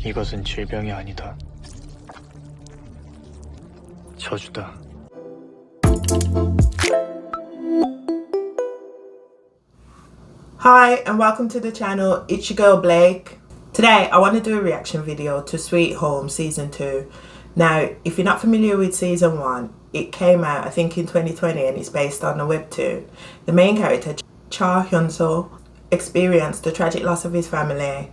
이것은 질병이 아니다. 저주다. Hi and welcome to the channel, it's your girl Blake. Today I want to do a reaction video to Sweethome Season 2. Now if you're not familiar with Season 1, it came out I think in 2020 and it's based on a webtoon. The main character, Cha Hyun-soo, experienced the tragic loss of his family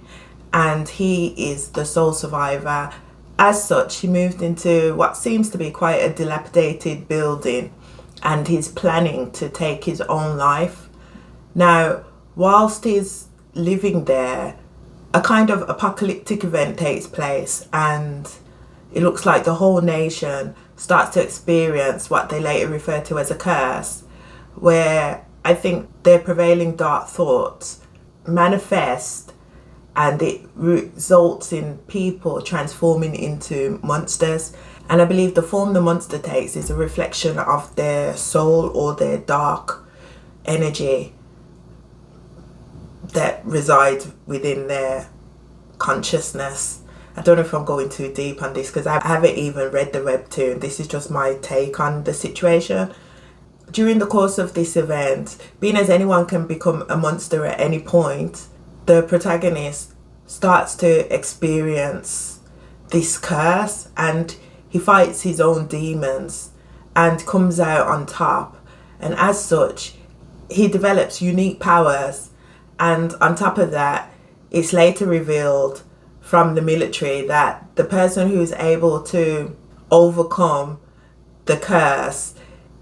and he is the sole survivor. As such, he moved into what seems to be quite a dilapidated building and he's planning to take his own life. Now, whilst he's living there, a kind of apocalyptic event takes place and it looks like the whole nation starts to experience what they later refer to as a curse, where I think their prevailing dark thoughts manifest and it results in people transforming into monsters. And I believe the form the monster takes is a reflection of their soul or their dark energy that resides within their consciousness. I don't know if I'm going too deep on this because I haven't even read the webtoon. This is just my take on the situation. During the course of this event, being as anyone can become a monster at any point, the protagonist starts to experience this curse and he fights his own demons and comes out on top. And as such, he develops unique powers. And on top of that, it's later revealed from the military that the person who's able to overcome the curse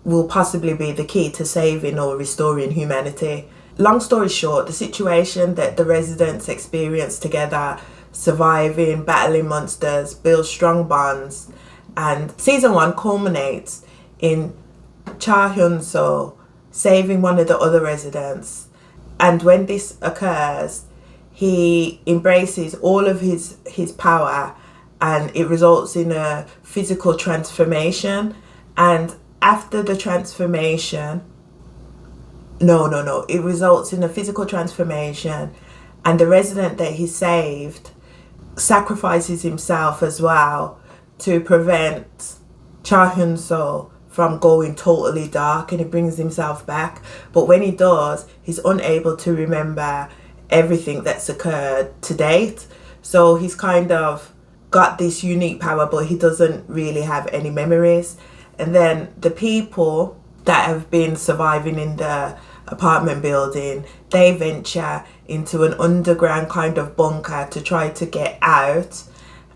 will possibly be the key to saving or restoring humanity. Long story short, the situation that the residents experience together, surviving, battling monsters, build strong bonds, and Season 1 culminates in Cha Hyun-soo saving one of the other residents. And when this occurs, he embraces all of his power and it results in a physical transformation. And after the transformation, it results in a physical transformation and the resident that he saved sacrifices himself as well to prevent Cha Hyun-soo from going totally dark, and he brings himself back. But when he does, he's unable to remember everything that's occurred to date. So he's kind of got this unique power, but he doesn't really have any memories. And then the people that have been surviving in the apartment building, they venture into an underground kind of bunker to try to get out.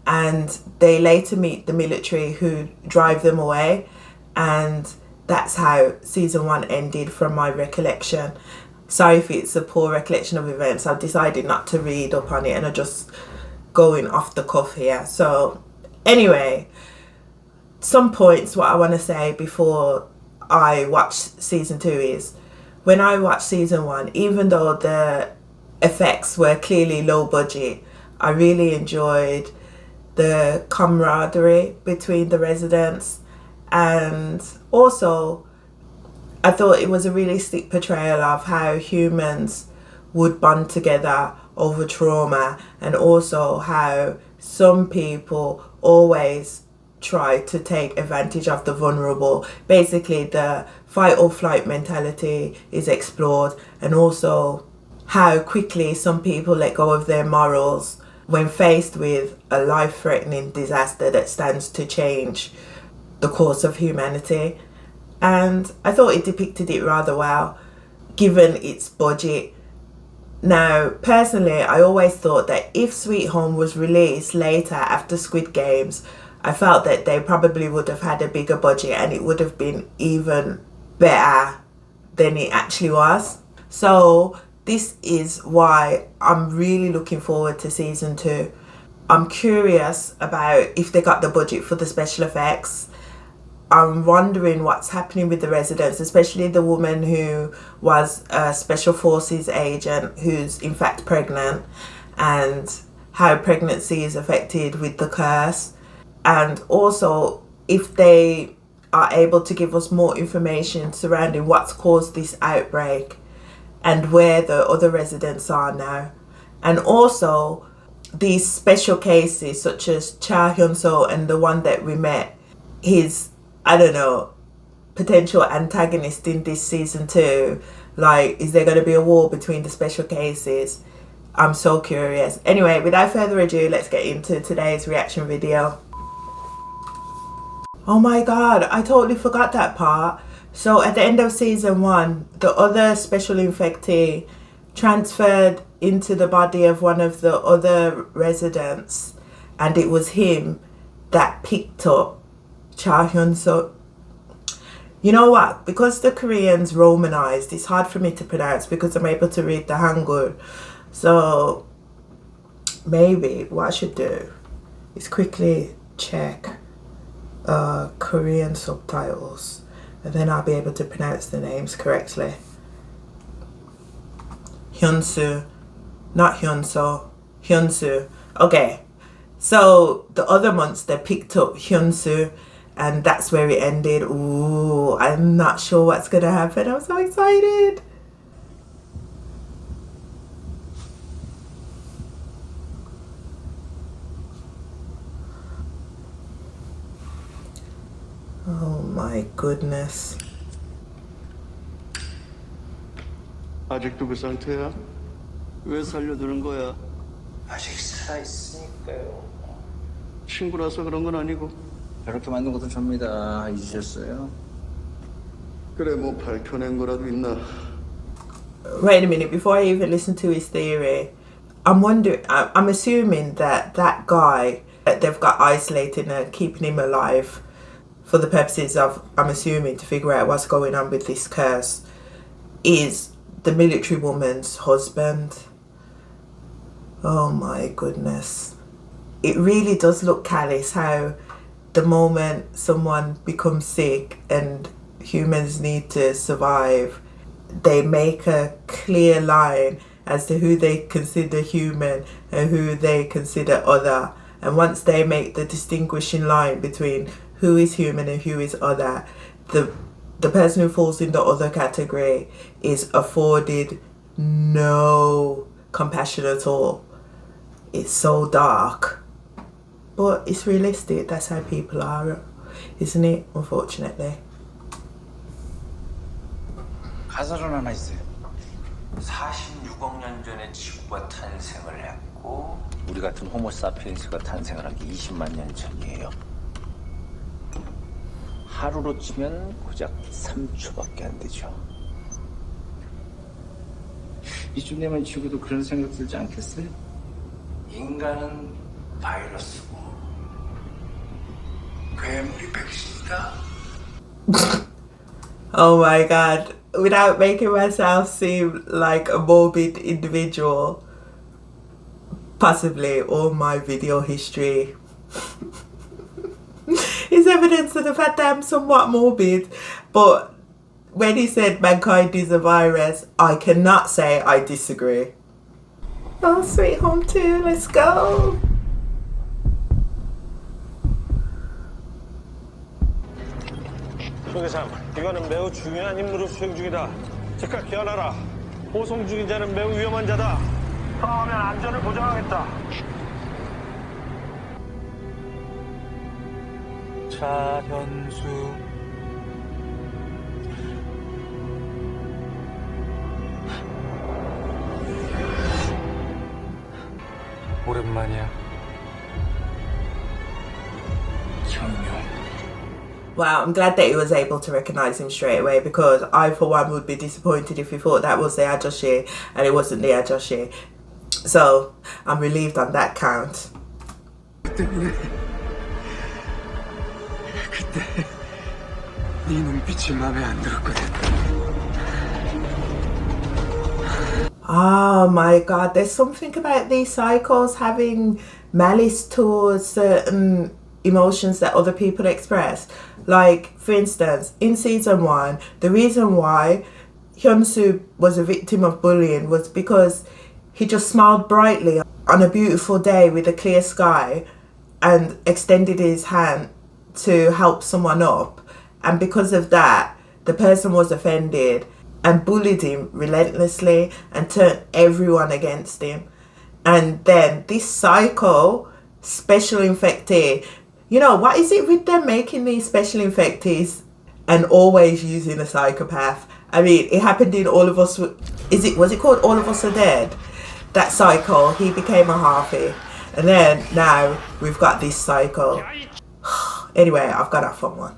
And they later meet the military who drive them away. And that's how Season 1 ended from my recollection. Sorry if it's a poor recollection of events. I've decided not to read up on it and I'm just going off the cuff here. So anyway, some points what I want to say before I watch Season 2 is, when I watched Season 1, even though the effects were clearly low budget, I really enjoyed the camaraderie between the residents. And also, I thought it was a realistic portrayal of how humans would bond together over trauma, and also how some people always try to take advantage of the vulnerable. Basically, the fight or flight mentality is explored, and also how quickly some people let go of their morals when faced with a life-threatening disaster that stands to change the course of humanity. And I thought it depicted it rather well given its budget. Now personally, I always thought that if Sweethome was released later after Squid Games, I felt that they probably would have had a bigger budget and it would have been even better than it actually was. So this is why I'm really looking forward to Season 2. I'm curious about if they got the budget for the special effects. I'm wondering what's happening with the residents, especially the woman who was a special forces agent who's in fact pregnant, and how pregnancy is affected with the curse. And also if they are able to give us more information surrounding what's caused this outbreak and where the other residents are now. And also these special cases such as Cha Hyun-soo and the one that we met, his, I don't know, potential antagonist in this season 2. Like, is there going to be a war between the special cases? I'm so curious. Anyway, without further ado, let's get into today's reaction video. Oh my god, I totally forgot that part. So at the end of season 1, the other special infectee transferred into the body of one of the other residents, and it was him that picked up Cha Hyun-soo. You know what? Because the Korean's romanized, it's hard for me to pronounce because I'm able to read the Hangul. So maybe what I should do is quickly check Korean subtitles, and then I'll be able to pronounce the names correctly. Hyun-soo, not Hyun-soo, Hyun-soo. Okay, so the other monster picked up Hyun-soo, and that's where it ended. Ooh, I'm not sure what's gonna happen. I'm so excited. Oh my goodness. 아직도 그 상태야? 왜 살려두는 거야? 아직 살아있으니까요. 친구라서 그런 건 아니고. 저렇게 만든 것도 접니다. 잊으셨어요? 그래, 뭐 밝혀낸 거라도 있나? Wait a minute, before I even listen to his theory, I'm assuming that guy that they've got isolated and keeping him alive for the purposes of, I'm assuming, to figure out what's going on with this curse, is the military woman's husband. Oh my goodness. It really does look callous how the moment someone becomes sick and humans need to survive, they make a clear line as to who they consider human and who they consider other. And once they make the distinguishing line between who is human and who is other, the person who falls in the other category is afforded no compassion at all. It's so dark, but it's realistic. That's how people are, isn't it? Unfortunately. 가설은 하나 있어요. 46억 년 전에 지구가 탄생을 했고 우리 같은 호모사피엔스가 탄생을 한 게 20만 년 전이에요. 하루로 치면 고작 3초밖에 안 되죠. 이쯤 되면 지구도 그런 생각 들지 않겠어요? 인간은 바이러스고 괴물이 백신이다. Oh my god. Without making myself seem like a morbid individual, possibly all my video history is evidence of the fact that I'm somewhat morbid. But when he said mankind is a virus, I cannot say I disagree. Oh, Sweet Home 2, let's go. 조계상, 이거는 매우 중요한 임무를 수행 중이다. 즉각 귀환하라. 호송 중인 자는 매우 위험한 자다. 떠나면 안전을 보장하겠다. 차현수. 오랜만이야. 청룡. Wow, I'm glad that he was able to recognise him straight away, because I, for one, would be disappointed if he thought that was the Ajoshi and it wasn't the Ajoshi. So, I'm relieved on that count. 그때 네 눈빛이 마음에 안 들었거든. Oh my god, there's something about these cycles having malice towards certain emotions that other people express. Like, for instance, in season 1, the reason why Hyun-soo was a victim of bullying was because he just smiled brightly on a beautiful day with a clear sky and extended his hand to help someone up. And because of that, the person was offended and bullied him relentlessly and turned everyone against him. And then this psycho special infectee, you know, what is it with them making these special infectees and always using a psychopath? I mean, it happened in All of Us. Was it called All of Us Are Dead? That psycho, he became a Harvey. And then now we've got this psycho. Anyway, I've got that fun one.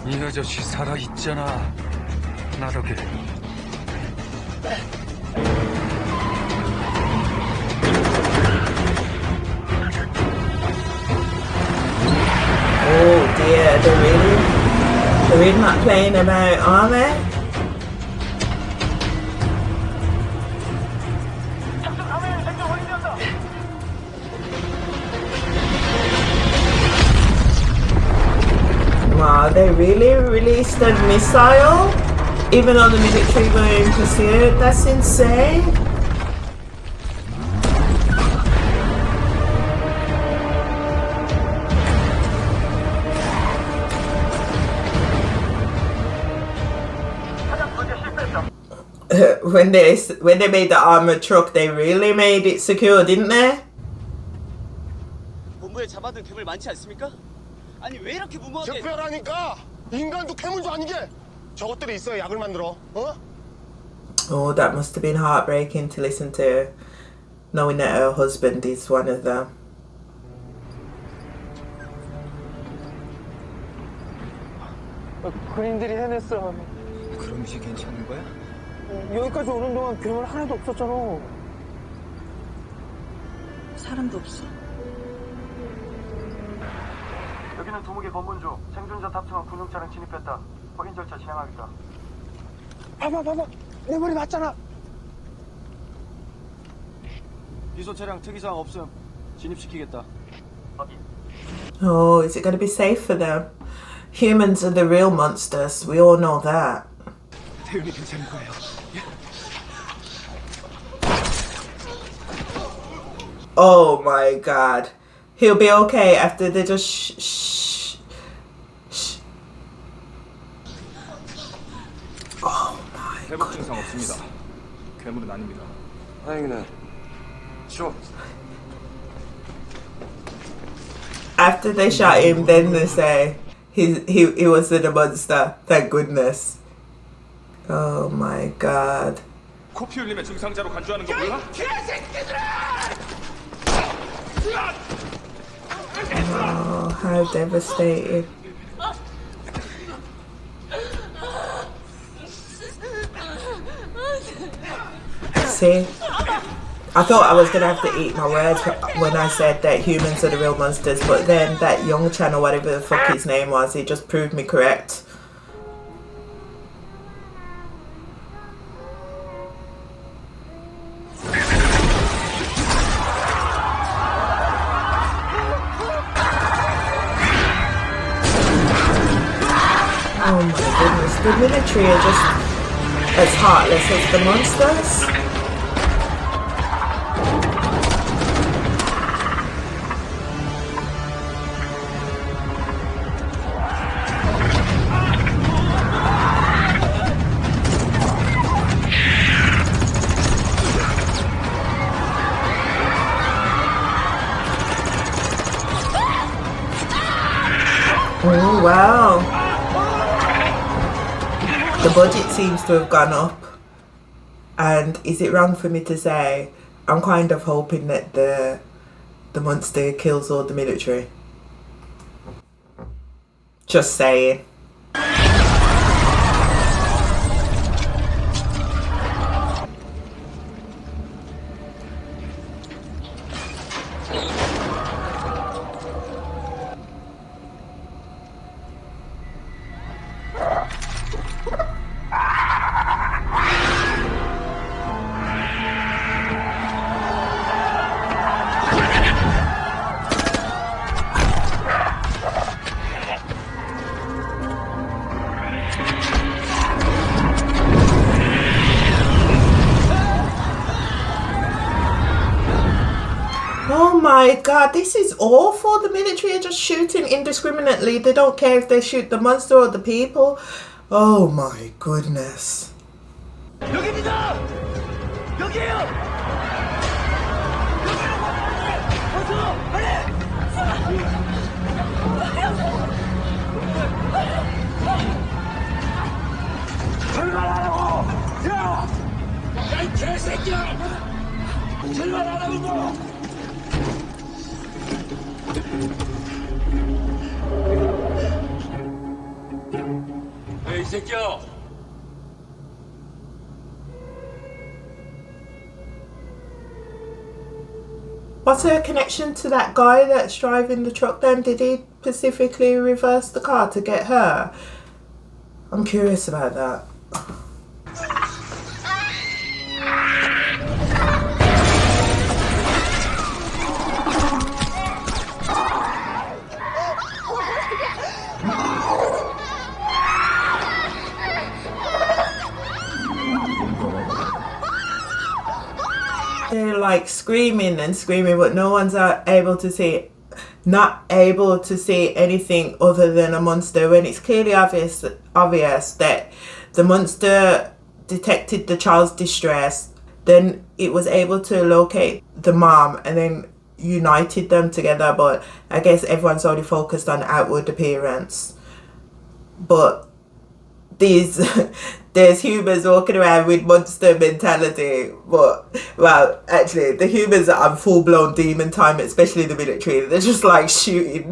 이 아저씨 살아있잖아. 나덕에. Oh dear, they're really not playing about, are they? Wow, they really released a missile? Even though the military were in pursuit? That's insane. When they made the armored truck, they really made it secure, didn't they? 본부에 잡아둔 괴물 많지 않습니까? 아니 왜 이렇게 무모하게 특별하니까 인간도 괴물도 아니게 저것들이 있어야 약을 만들어. 어? Oh, that must have been heartbreaking to listen to, knowing that her husband is one of them. 군인들이 해냈어. 그럼 이제 괜찮은 거야? 여기까지 오는 동안 괴물 하나도 없었잖아. 사람도 없어. 여기는 두목의 검문조. 생존자 탑승한 군용 차량 진입했다. 확인 절차 진행하겠다. 봐봐. 내 머리 맞잖아. 비소 차량 특이사항 없음. 진입시키겠다. 확인. Oh, is it going to be safe for them? Humans are the real monsters. We all know that. 태윤이 괜찮은 거예요. Oh my god. He'll be okay after they just shh. Oh my 회복 증상 없습니다. 괴물은 아닙니다. 다행이네. 쉬어. After they shot him, then they say he wasn't a monster. Thank goodness. Oh my god. 코피 흘림의 증상자로 간주하는 거 몰라? Oh, how devastating. See? I thought I was going to have to eat my words when I said that humans are the real monsters, but then that young channel, whatever the fuck his name was, he just proved me correct. Oh my goodness, the military are just as heartless as the monsters. Oh wow. The budget seems to have gone up, and is it wrong for me to say I'm kind of hoping that the monster kills all the military? Just saying. Oh my god, this is awful. The military are just shooting indiscriminately. They don't care if they shoot the monster or the people. Oh my goodness. 여기입니다. 여기에요. 어서 빨리. 출발하라고. 야, 이 개새끼야. 출발하라고. 이 새끼야. What's her connection to that guy that's driving the truck then? Did he specifically reverse the car to get her? I'm curious about that. They're like screaming and screaming, but no one's able to see, not able to see anything other than a monster, when it's clearly obvious that the monster detected the child's distress, then it was able to locate the mom and then united them together. But I guess everyone's only focused on outward appearance. But there's humans walking around with monster mentality, but well, actually the humans are on full-blown demon time, especially the military. They're just like shooting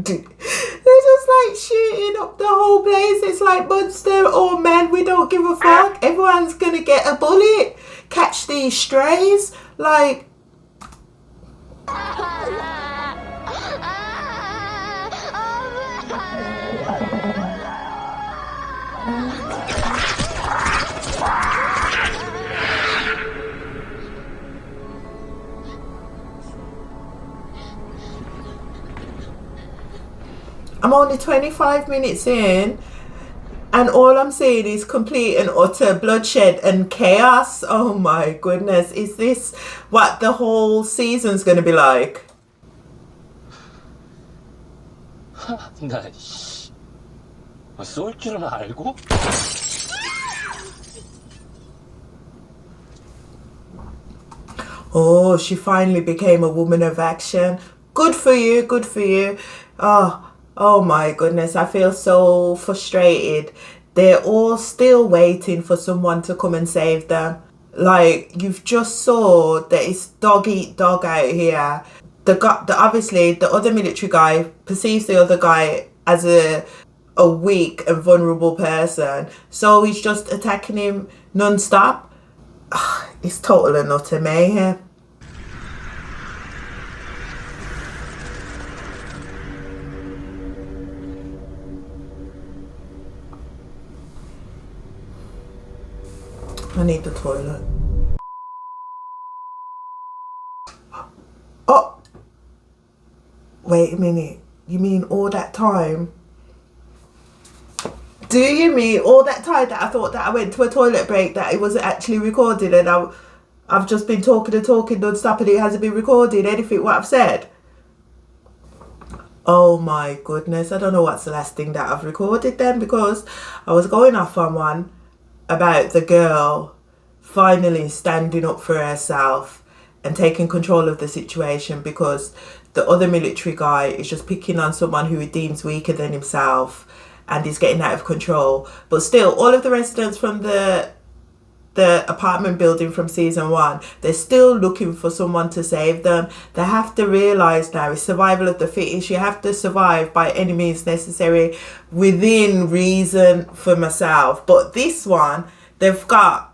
up the whole place. It's like, monster, oh man, we don't give a fuck, everyone's gonna get a bullet, catch these strays, like I'm only 25 minutes in and all I'm seeing is complete and utter bloodshed and chaos. Oh my goodness, is this what the whole season's gonna be like? 나 쏠 줄은 알고? Oh, she finally became a woman of action. Good for you, good for you. Oh my goodness, I feel so frustrated. They're all still waiting for someone to come and save them. Like, you've just saw that it's dog eat dog out here. Obviously, the other military guy perceives the other guy as a weak and vulnerable person, so he's just attacking him non-stop. It's total and utter mayhem. I need the toilet. Oh! Wait a minute. You mean all that time? Do you mean all that time that I thought that I went to a toilet break, that it wasn't actually recorded, and I've just been talking and talking non-stop and it hasn't been recorded, anything what I've said? Oh my goodness, I don't know what's the last thing that I've recorded then, because I was going off on one about the girl finally standing up for herself and taking control of the situation, because the other military guy is just picking on someone who he deems weaker than himself and is getting out of control. But still, all of the residents from the apartment building from season 1, they're still looking for someone to save them. They have to realise now it's survival of the fittest. You have to survive by any means necessary within reason for myself. But this one, they've got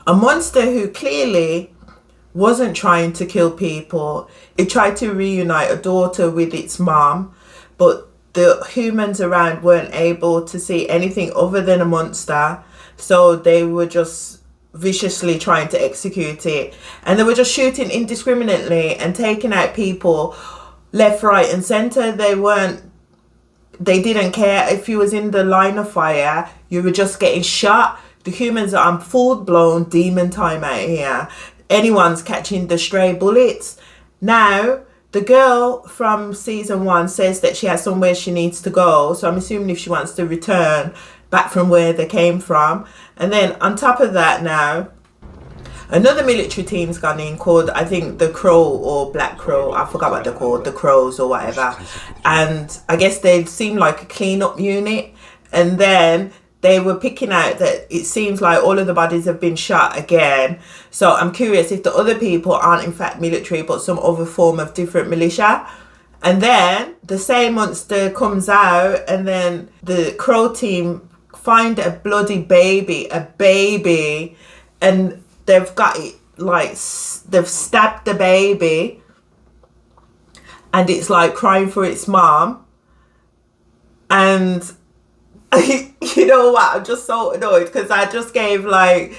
a monster who clearly wasn't trying to kill people. It tried to reunite a daughter with its mom, but the humans around weren't able to see anything other than a monster, so they were just viciously trying to execute it, and they were just shooting indiscriminately and taking out people left, right and centre. They didn't care if you was in the line of fire, you were just getting shot. The humans are on full-blown demon time out here. Anyone's catching the stray bullets, Now, the girl from season 1 says that she has somewhere she needs to go. So I'm assuming if she wants to return back from where they came from. And then on top of that now, another military team's gone in called, I think, the Crow or Black Crow. I forgot what they're called, the Crows or whatever. And I guess they seem like a clean-up unit. And then they were picking out that it seems like all of the bodies have been shot again. So I'm curious if the other people aren't in fact military but some other form of different militia. And then the same monster comes out and then the Crow team find a bloody baby, and they've got it like, they've stabbed the baby and it's like crying for its mom. And you know what, I'm just so annoyed because I just gave like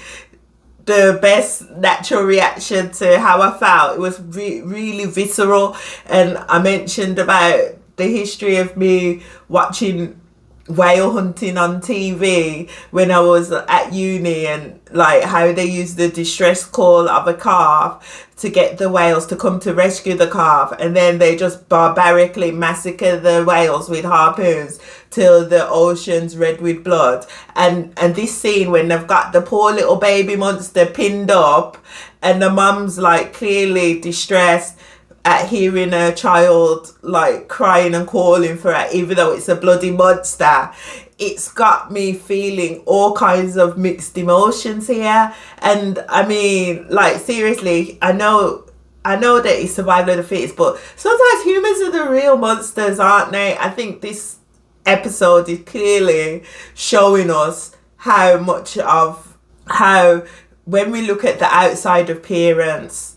the best natural reaction to how I felt. It was really visceral, and I mentioned about the history of me watching whale hunting on TV when I was at uni, and like how they used the distress call of a calf to get the whales to come to rescue the calf, and then they just barbarically massacre the whales with harpoons till the ocean's red with blood. And this scene when they've got the poor little baby monster pinned up and the mum's like clearly distressed at hearing her child like crying and calling for her even though it's a bloody monster, it's got me feeling all kinds of mixed emotions here. And I mean, like, seriously, I know that it's survival of the fittest, but sometimes humans are the real monsters, aren't they? I think this episode is clearly showing us how much of how when we look at the outside appearance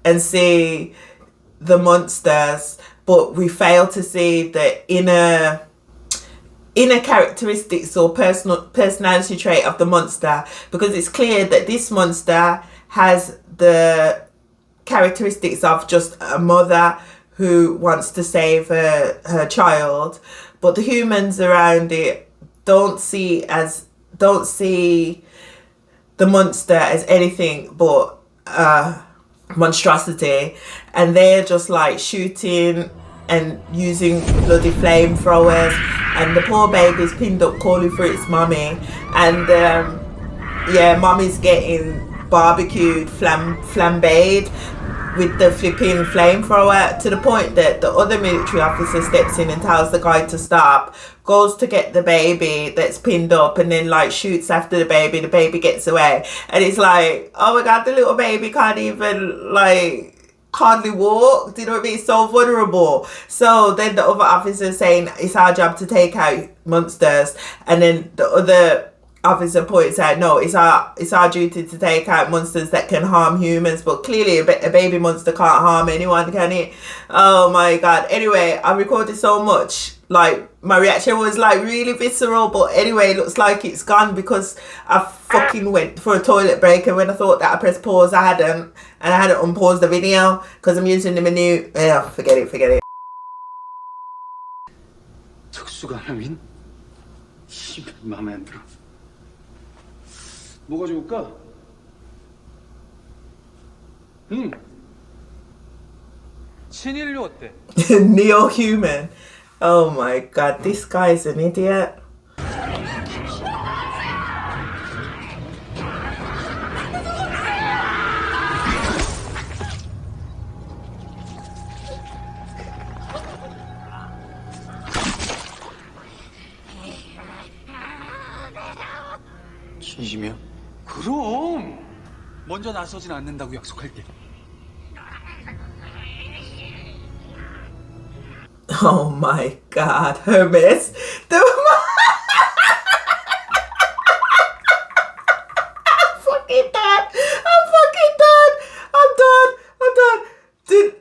and see the monsters, but we fail to see the inner characteristics or personality trait of the monster, because it's clear that this monster has the characteristics of just a mother who wants to save her child, but the humans around it don't see the monster as anything but monstrosity, and they're just like shooting and using bloody flamethrowers, and the poor baby's pinned up calling for its mommy, and mommy's getting barbecued, flambéed with the flipping flamethrower, to the point that the other military officer steps in and tells the guy to stop, goes to get the baby that's pinned up, and then like shoots after the baby gets away, and it's like, oh my god, the little baby can't even like hardly walk, do you know what I mean? So vulnerable. So then the other officer saying it's our job to take out monsters, and then the other officer points out, no, it's our duty to take out monsters that can harm humans, but clearly a baby monster can't harm anyone, can it? Oh my god. Anyway, I recorded so much, like my reaction was like really visceral, but anyway, it looks like it's gone because I fucking went for a toilet break, and when I thought that I pressed pause, I hadn't unpaused the video because I'm using the menu. Forget it. 특수감염인? 씨발 맘에 안 들어. 뭐가 좋을까? 친인류 어때? Neo-human. Oh my god, this guy's an idiot. 진심이야? 그럼 먼저 나서진 않는다고 약속할게. Oh my god, Hermes. I'm fucking done. I'm done. Dude.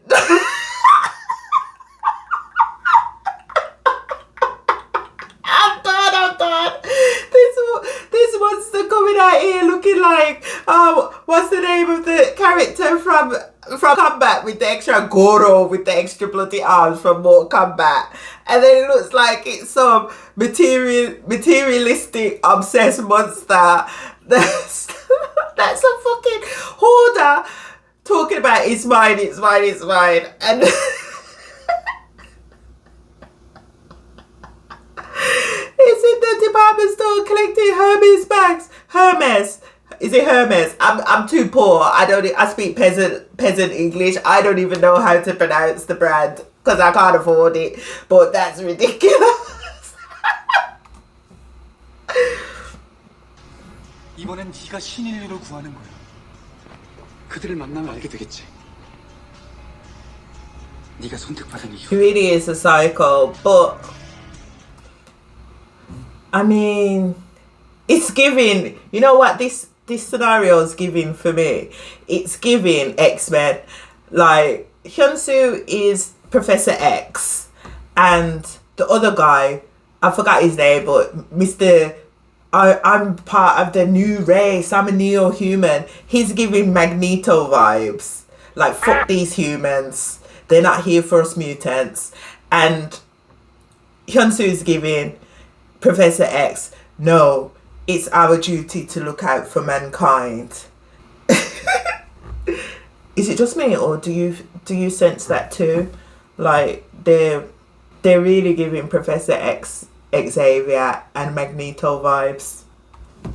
I'm done. This monster coming out here looking like, what's the name of the character from Kombat with the extra Goro with the extra bloody arms from Mortal Kombat, and then it looks like it's some materialistic obsessed monster that's a fucking hoarder talking about it's mine, it's mine, it's mine. And he's in the department store collecting Hermes bags. Hermes. Is it Hermes? I'm too poor. I speak peasant English. I don't even know how to pronounce the brand because I can't afford it. But that's ridiculous. 이번엔 네가 신인류를 구하는 거야. 그들을 만나면 알게 되겠지. 네가 선택받은 이유. He really is a psycho, but I mean, it's giving. You know what this scenario is giving for me? It's giving X-Men. Like Hyun-soo is Professor X, and the other guy, I forgot his name, but Mr. I'm part of the new race. I'm a neo-human. He's giving Magneto vibes. Like, fuck these humans. They're not here for us mutants. And Hyun-soo's giving Professor X, no, it's our duty to look out for mankind. Is it just me, or do you sense that too? Like, they're really giving Professor X, Xavier and Magneto vibes.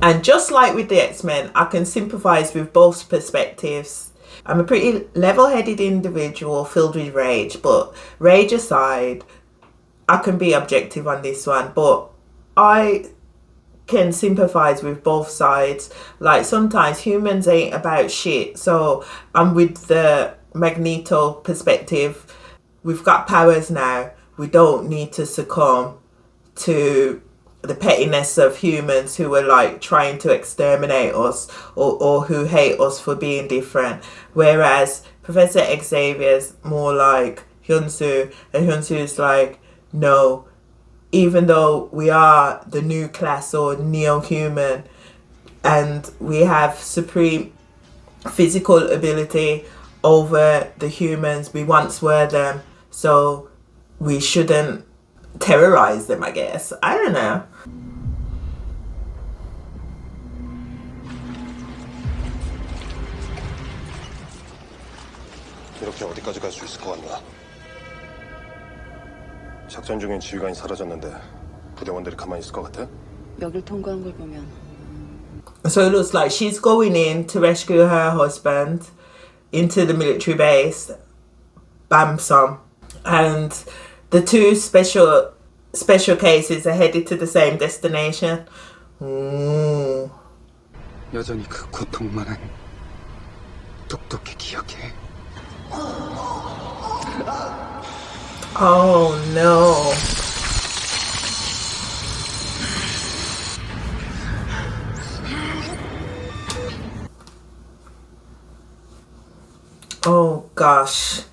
And just like with the X-Men, I can sympathise with both perspectives. I'm a pretty level-headed individual filled with rage, but rage aside, I can be objective on this one, but I can sympathise with both sides. Like, sometimes humans ain't about shit, so I'm with the Magneto perspective. We've got powers now. We don't need to succumb to the pettiness of humans who are like trying to exterminate us or who hate us for being different. Whereas Professor Xavier's more like Hyun-soo, and Hyun-soo's like, no, even though we are the new class or neo-human and we have supreme physical ability over the humans, we once were them, so we shouldn't terrorize them, I guess. I don't know. 이렇게 어디까지 갈 수 있을 것 같나? 작전 중엔 지휘관이 사라졌는데 부대원들이 가만히 있을 것 같아? 여길 통과한 걸 보면. So it looks like she's going in to rescue her husband into the military base, Bamsam, and the two special cases are headed to the same destination. 여전히 그 고통만은 똑똑히 기억해. Oh no. Oh gosh.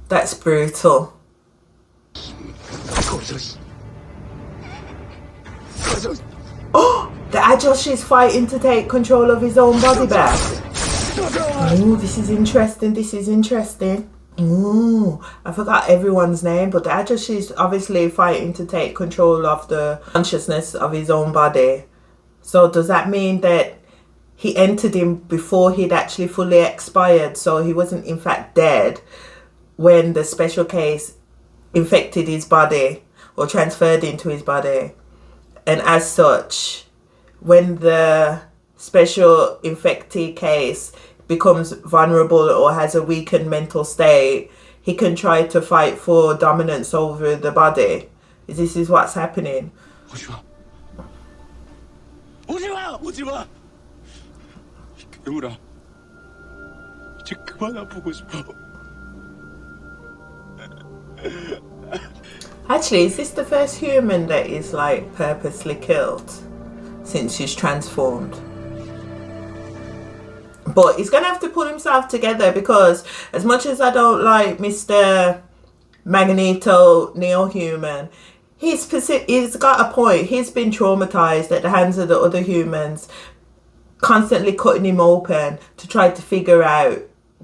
That's brutal. Oh, the Ajosh is fighting to take control of his own body back. Oh, this is interesting. Oh, I forgot everyone's name, but the Ajosh is obviously fighting to take control of the consciousness of his own body. So does that mean that he entered him before he'd actually fully expired, so he wasn't in fact dead when the special case infected his body or transferred into his body? And as such, when the special infectee case becomes vulnerable or has a weakened mental state, he can try to fight for dominance over the body. This is what's happening. 오지마! 괴물아, 이제 그만 아프고 싶어. Actually, is this the first human that is like purposely killed since she's transformed? But he's gonna have to pull himself together, because as much as I don't like Mr. Magneto Neo-Human, he's got a point. He's been traumatized at the hands of the other humans, constantly cutting him open to try to figure out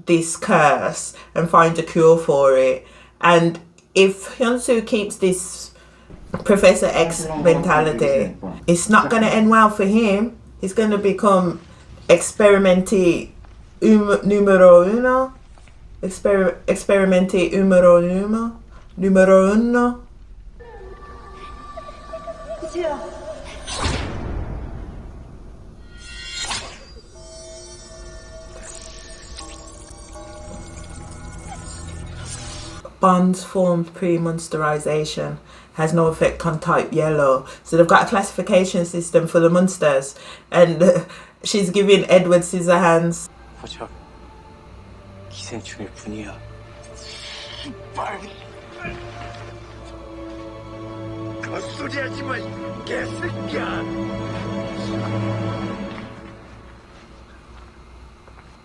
this curse and find a cure for it. And if Hyun-soo keeps this Professor X mentality, it's not going to end well for him. He's going to become experimenty numero uno. Experimenti numero uno. Bonds formed pre-Munsterization has no effect on type yellow. So they've got a classification system for the Munsters, and she's giving Edward Scissorhands. 보자. 기생충일 뿐이야. 헛소리하지 마, 개새끼야.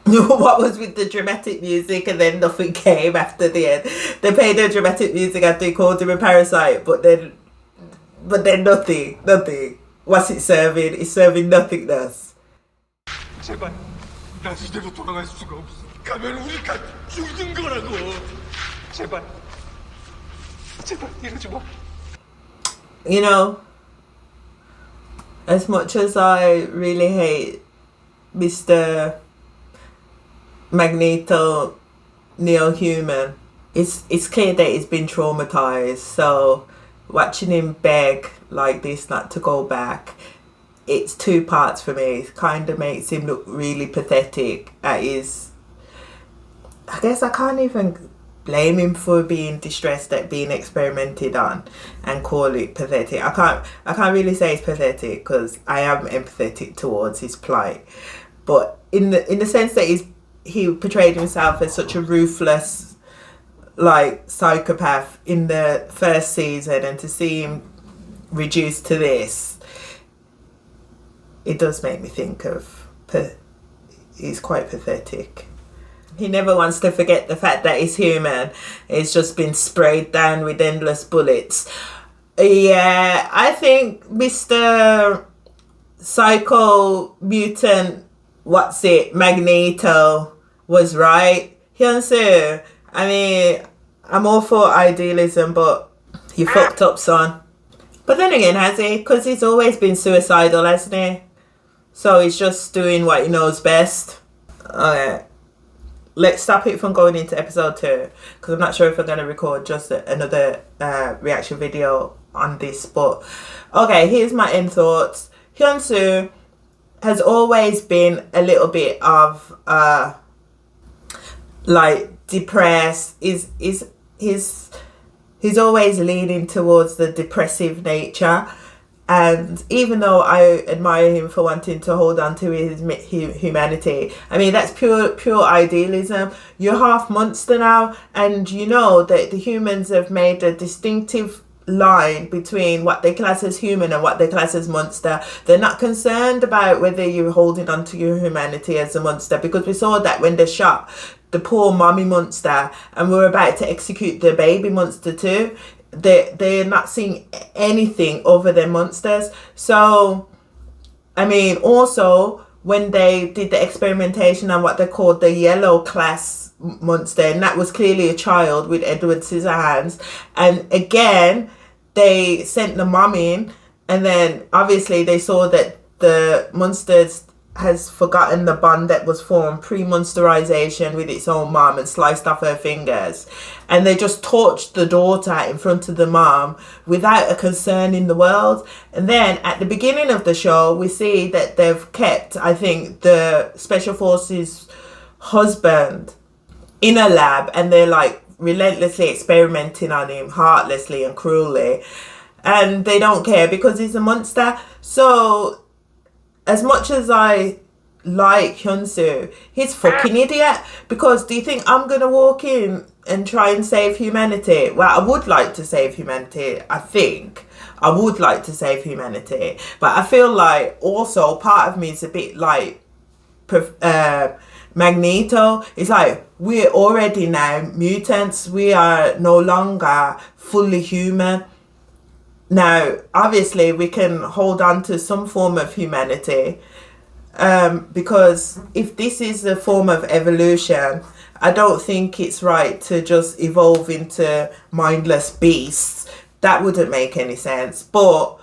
What was with the dramatic music and then nothing came after the end? They played the dramatic music after he called him a parasite, but then nothing. What's it serving? It's serving nothingness. 제발 나 이대로 돌아갈 수가 없어. 가면 우리가 죽는 거라고. 제발 이러지 마. You know, as much as I really hate Mr. Magneto neo-human, it's clear that he's been traumatized, so watching him beg like this not to go back, it's two parts for me. It kind of makes him look really pathetic at his... I guess I can't even blame him for being distressed at being experimented on and call it pathetic. I can't really say it's pathetic because I am empathetic towards his plight, but in the sense that he portrayed himself as such a ruthless, like, psychopath in the first season, and to see him reduced to this, it does make me think of he's quite pathetic. He never wants to forget the fact that he's human. He's just been sprayed down with endless bullets. Yeah, I think Mr. Psycho Mutant, Magneto was right. Hyun-soo, I mean, I'm all for idealism, but you fucked up, son. But then again, has he? Because he's always been suicidal, hasn't he? So he's just doing what he knows best. Okay, let's stop it from going into episode 2, because I'm not sure if I'm going to record just another reaction video on this. But okay, here's my end thoughts. Hyun-soo has always been a little bit of like depressed. He's always leaning towards the depressive nature, and even though I admire him for wanting to hold on to his humanity, I mean, that's pure idealism. You're half monster now, and you know that the humans have made a distinctive line between what they class as human and what they class as monster. They're not concerned about whether you're holding on to your humanity as a monster, because we saw that when they shot the poor mommy monster and we're about to execute the baby monster too. They're not seeing anything other than monsters. So I mean, also when they did the experimentation on what they called the yellow class monster, and that was clearly a child with Edward Scissorhands, and again they sent the mom in, and then obviously they saw that the monsters has forgotten the bond that was formed pre-monsterization with its own mom and sliced off her fingers, and they just torched the daughter in front of the mom without a concern in the world. And then at the beginning of the show we see that they've kept, I think, the special forces husband in a lab, and they're like relentlessly experimenting on him heartlessly and cruelly, and they don't care because he's a monster. So as much as I like Hyun-soo, he's fucking idiot. Because do you think I'm gonna walk in and try and save humanity? Well, I would like to save humanity. I think I would like to save humanity, but I feel like also part of me is a bit like Magneto. It's like, we're already now mutants. We are no longer fully human. Now, obviously, we can hold on to some form of humanity, because if this is a form of evolution, I don't think it's right to just evolve into mindless beasts. That wouldn't make any sense. But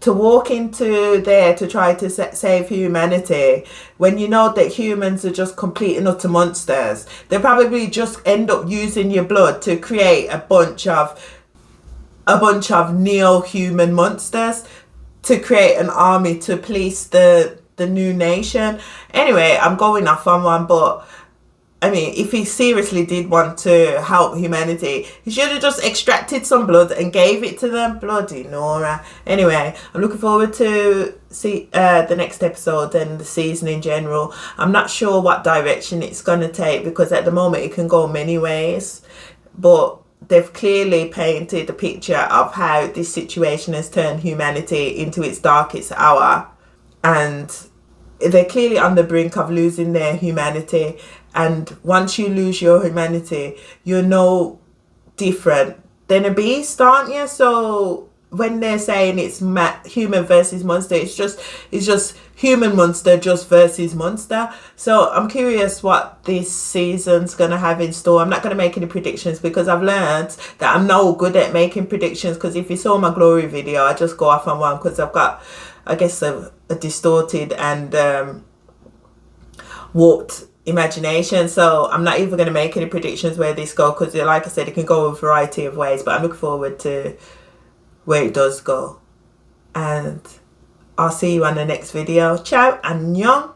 to walk into there to try to save humanity when you know that humans are just complete and utter monsters. They probably just end up using your blood to create a bunch of neo-human monsters to create an army to police the new nation. Anyway, I'm going off on one, but I mean, if he seriously did want to help humanity, he should have just extracted some blood and gave it to them. Bloody Nora. Anyway, I'm looking forward to see the next episode and the season in general. I'm not sure what direction it's going to take because at the moment it can go many ways. But they've clearly painted a picture of how this situation has turned humanity into its darkest hour. And they're clearly on the brink of losing their humanity. And once you lose your humanity, you're no different than a beast, aren't you? So when they're saying it's human versus monster, it's just human monster just versus monster. So I'm curious what this season's going to have in store. I'm not going to make any predictions because I've learned that I'm no good at making predictions, because if you saw my glory video, I just go off on one because I've got, I guess, a distorted and warped imagination. So I'm not even going to make any predictions where this go, because like I said, it can go a variety of ways, but I'm looking forward to where it does go. And I'll see you on the next video. Ciao, annyeong.